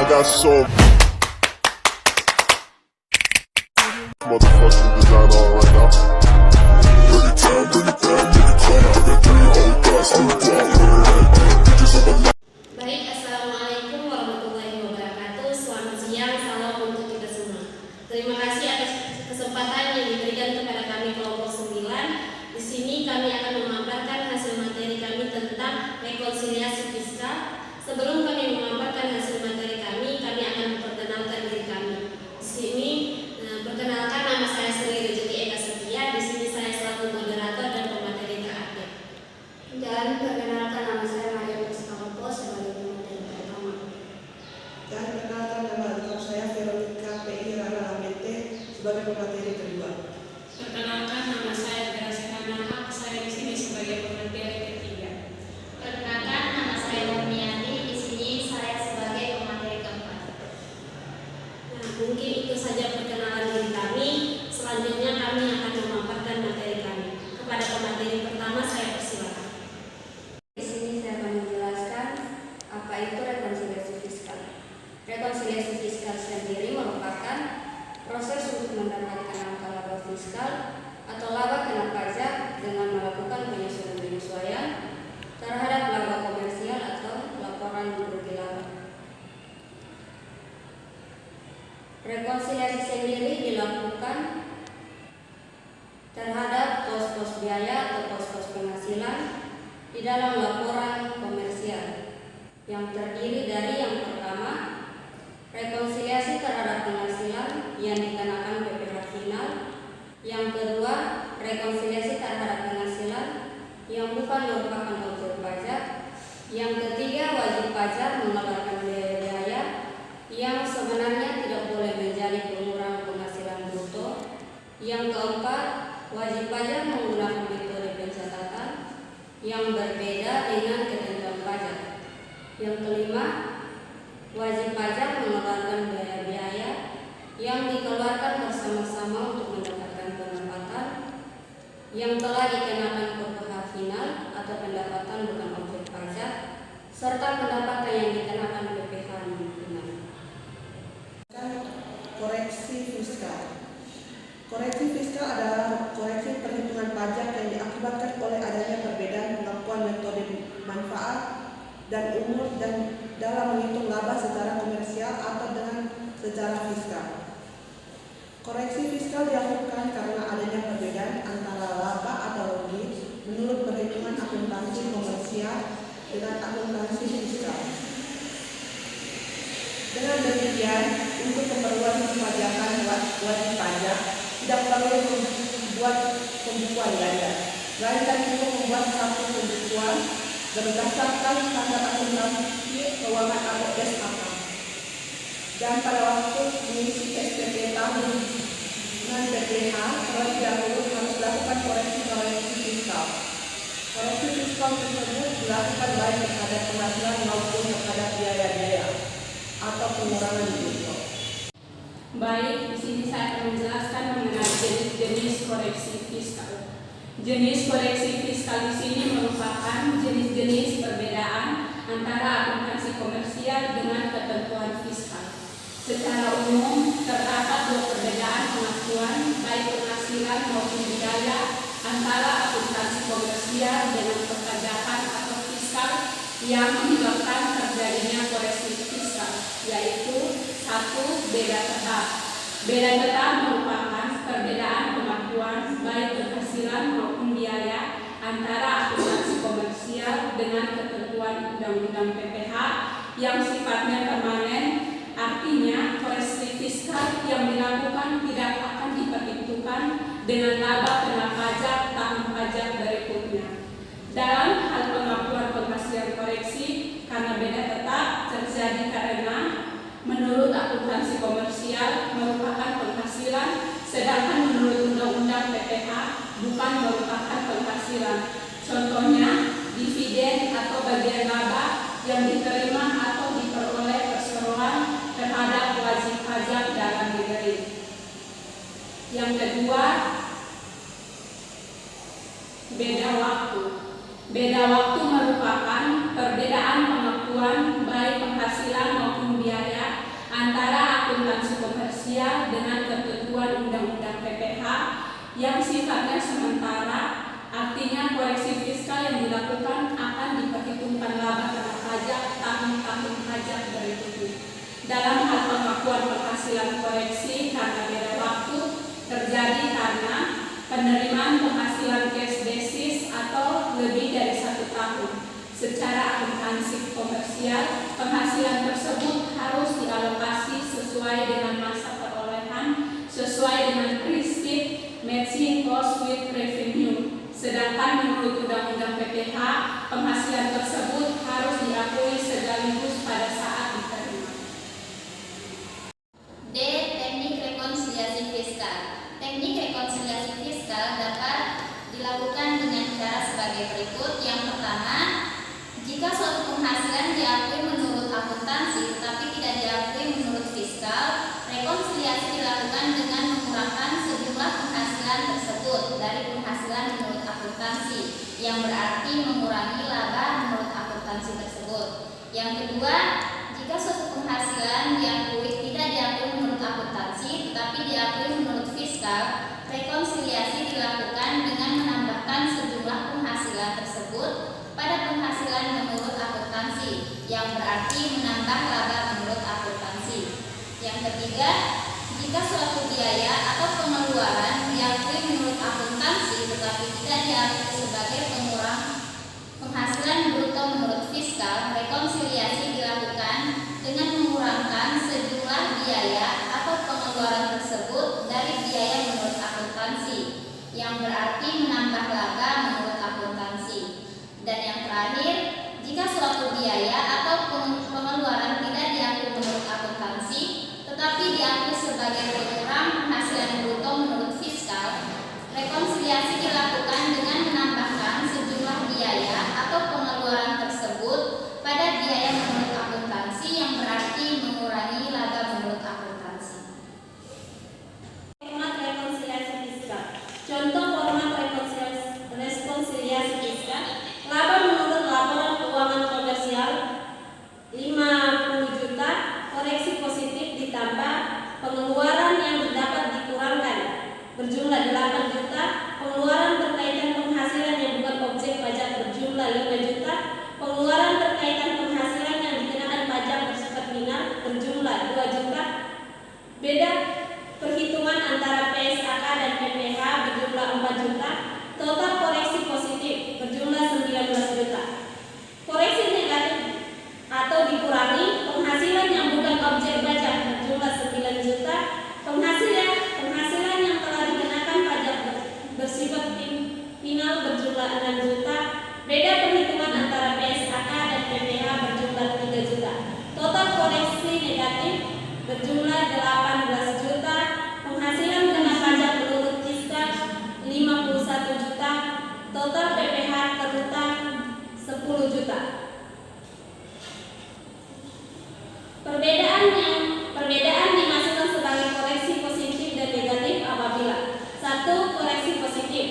I got so motherfucking design on right now. Bring it down, bring it down, make it clap. I got 3 old guys, 3 block, bitches on my Baik, Assalamualaikum warahmatullahi wabarakatuh. Selamat siang, salam untuk kita semua. Terima kasih atas kesempatan yang diberikan kepada kami kelompok 9. Di sini kami akan memaparkan hasil materi kami tentang rekonsiliasi fiskal. Sebelum kami memaparkan hasil materi kami akan memperkenalkan diri kami. Di sini perkenalkan, nama saya Sri Rezeki Eka Setia. Di sini saya selaku moderator dan pemateri terakhir. Dan perkenalkan, nama saya Maria Mustafa sebagai pemateri pertama. Dan perkenalkan, nama lengkap saya Veronica P.I. Rana Lamete sebagai pemateri kedua. Perkenalkan, nama saya Vera Serana, saya di sini sebagai pemateri ketiga. Perkenalkan, nama saya Murniati, di sini saya sebagai pemateri keempat. Nah, mungkin itu saja perkenalan diri kami. Selanjutnya kami akan memaparkan materi kami. Kepada pemateri pertama saya persilakan. Di sini saya akan menjelaskan apa itu rekonsiliasi fiskal. Rekonsiliasi fiskal sendiri merupakan proses untuk mendapatkan angka laba fiskal atau laba kena pajak dengan melakukan penyesuaian terhadap laba komersial atau laporan rugi laba. Rekonsiliasi sendiri dilakukan terhadap pos-pos biaya atau pos-pos penghasilan di dalam laporan komersial yang terdiri dari yang pertama, rekonsiliasi terhadap penghasilan yang dikenakan PPh final. Yang kedua, rekonsiliasi terhadap penghasilan yang bukan merupakan objek pajak. Yang ketiga, wajib pajak mengeluarkan biaya-biaya yang sebenarnya tidak boleh menjadi pengurangan penghasilan bruto. Yang keempat, wajib pajak menggunakan metode pencatatan yang berbeda dengan ketentuan pajak. Yang kelima, wajib pajak mengeluarkan biaya-biaya yang dikeluarkan bersama-sama untuk mendapatkan pendapatan yang telah dikenakan PPh final atau pendapatan bukan objek pajak, serta pendapatan yang dikenakan PPh final. Koreksi fiskal. Koreksi fiskal adalah koreksi perhitungan pajak yang diakibatkan oleh adanya perbedaan pengakuan metode manfaat dan umur dan dalam menghitung laba secara komersial atau dengan secara fiskal. Koreksi fiskal dilakukan karena adanya perbedaan antara laba atau rugi menurut perhitungan akuntansi komersial dengan akuntansi fiskal. Dengan demikian, untuk keperluan perpajakan wajib pajak tidak perlu membuat pembukuan ganda, melainkan cukup membuat satu pembukuan berdasarkan standar akuntansi keuangan atau SAK. Dan pada waktu mengisi SPP tahun dengan PPh, terlebih dahulu harus dilakukan koreksi fiskal. Koreksi fiskal tersebut dilakukan baik terhadap penghasilan maupun terhadap biaya-biaya atau pengurangan bruto. Baik, di sini saya akan menjelaskan mengenai jenis-jenis koreksi fiskal. Jenis koreksi fiskal di sini merupakan jenis-jenis perbedaan antara akuntansi komersial dengan ketentuan fiskal. Secara umum, terdapat dua perbedaan pengakuan baik penghasilan maupun biaya antara akuntansi komersial dengan perpajakan atau fiskal yang menyebabkan terjadinya koreksi fiskal, yaitu satu, beda tetap. Beda tetap merupakan perbedaan pengakuan baik penghasilan maupun biaya antara akuntansi komersial dengan ketentuan Undang-Undang PPh yang sifatnya permanen. Artinya, koreksi fiskal yang dilakukan tidak akan diperhitungkan dengan laba kena pajak tahun pajak berikutnya. Dalam hal pengakuan penghasilan koreksi, karena beda tetap terjadi karena menurut akuntansi komersial merupakan penghasilan, sedangkan menurut Undang-Undang PPh bukan merupakan penghasilan. Contohnya, dividen atau bagian laba yang diterima atau diperoleh perseroan terhadap wajib pajak dalam negeri. Yang kedua, beda waktu. Beda yang sifatnya sementara, artinya koreksi fiskal yang dilakukan akan diperhitungkan laba kena pajak tahun-tahun pajak berikutnya. Dalam hal pengakuan penghasilan koreksi karena beda waktu terjadi karena penerimaan penghasilan cash basis atau lebih dari 1 tahun. Secara akuntansi komersial, penghasilan tersebut harus dialokasi sesuai dengan masa perolehan, sesuai dengan prinsip matching cost with revenue. Sedangkan menurut Undang-Undang PPH, penghasilan tersebut harus diakui sekaligus pada saat diterima. D. Teknik rekonsiliasi fiskal. Teknik rekonsiliasi fiskal dapat dilakukan dengan cara sebagai berikut. Yang pertama, jika suatu penghasilan diakui menurut akuntansi tetapi tidak diakui menurut fiskal, rekonsiliasi dilakukan dengan mengurangkan sejumlah penghasilan tersebut dari penghasilan menurut akuntansi, yang berarti mengurangi laba menurut akuntansi tersebut. Yang kedua, jika suatu penghasilan tidak diakui menurut akuntansi tetapi diakui menurut fiskal, rekonsiliasi dilakukan dengan menambahkan sejumlah penghasilan tersebut pada penghasilan menurut akuntansi, yang berarti menambah laba menurut akuntansi. Yang ketiga, jika suatu biaya atau pengeluaran diakui menurut akuntansi tetapi tidak diakui sebagai pengurang penghasilan bruto menurut fiskal, rekonsiliasi dilakukan dengan mengurangkan sejumlah biaya atau pengeluaran tersebut dari biaya menurut akuntansi, yang berarti menambah laba menurut akuntansi. Dan yang terakhir, jika suatu biaya atau pengeluaran tidak diakui menurut akuntansi tetapi diakui sebagai pengurang penghasilan bruto menurut fiskal, rekonsiliasi dilakukan dengan menambahkan sejumlah biaya atau pengeluaran tersebut pada biaya menurut akuntansi, yang berarti mengurangi laba menurut akuntansi. Format rekonsiliasi fiskal. Contoh format rekonsiliasi fiskal: laba menurut laporan keuangan komersial 50 juta, koreksi positif ditambah pengeluaran yang dapat dikurangkan berjumlah 8 juta, pengeluaran berkaitan penghasilan yang bukan objek pajak berjumlah 5 juta, pengeluaran berkaitan penghasilan yang dikenakan pajak bersifat final berjumlah 2 juta. Beda perhitungan antara PSAK dan PPH berjumlah 4 juta. Total koreksi positif berjumlah 19 juta. Koreksi negatif atau dikurangi penghasilan yang bukan objek pajak berjumlah 9 juta. Penghasilan yang telah dikenakan pajak bersifat final berjumlah 6 juta. Beda perhitungan antara PSAK dan PPH berjumlah 3 juta. Total koreksi negatif berjumlah 18 juta. Penghasilan kena pajak menurut fiskal 51 juta. Total PPH terhutang 10 juta. Perbedaan dimasukkan sebagai koreksi positif dan negatif apabila: 1. Koreksi positif.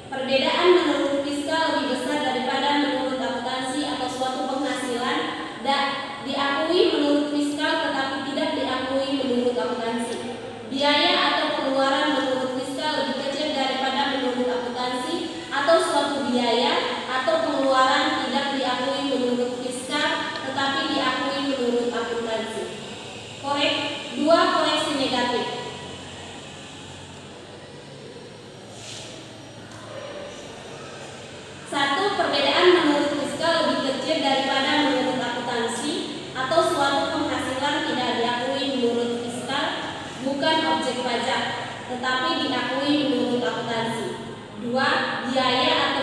Perbedaan menurut fiskal lebih besar daripada menurut akuntansi atau suatu penghasilan diakui menurut fiskal tetapi tidak diakui menurut akuntansi. Biaya atau pengeluaran menurut fiskal lebih kecil daripada menurut akuntansi atau suatu biaya atau pengeluaran tidak diakui menurut fiskal tetapi diakui menurut akuntansi. 2. Koreksi negatif. 1. Perbedaan menurut fiskal lebih kecil daripada menurut akuntansi atau suatu penghasilan tidak diakui menurut fiskal, bukan objek pajak, tetapi diakui menurut akuntansi. 2. Biaya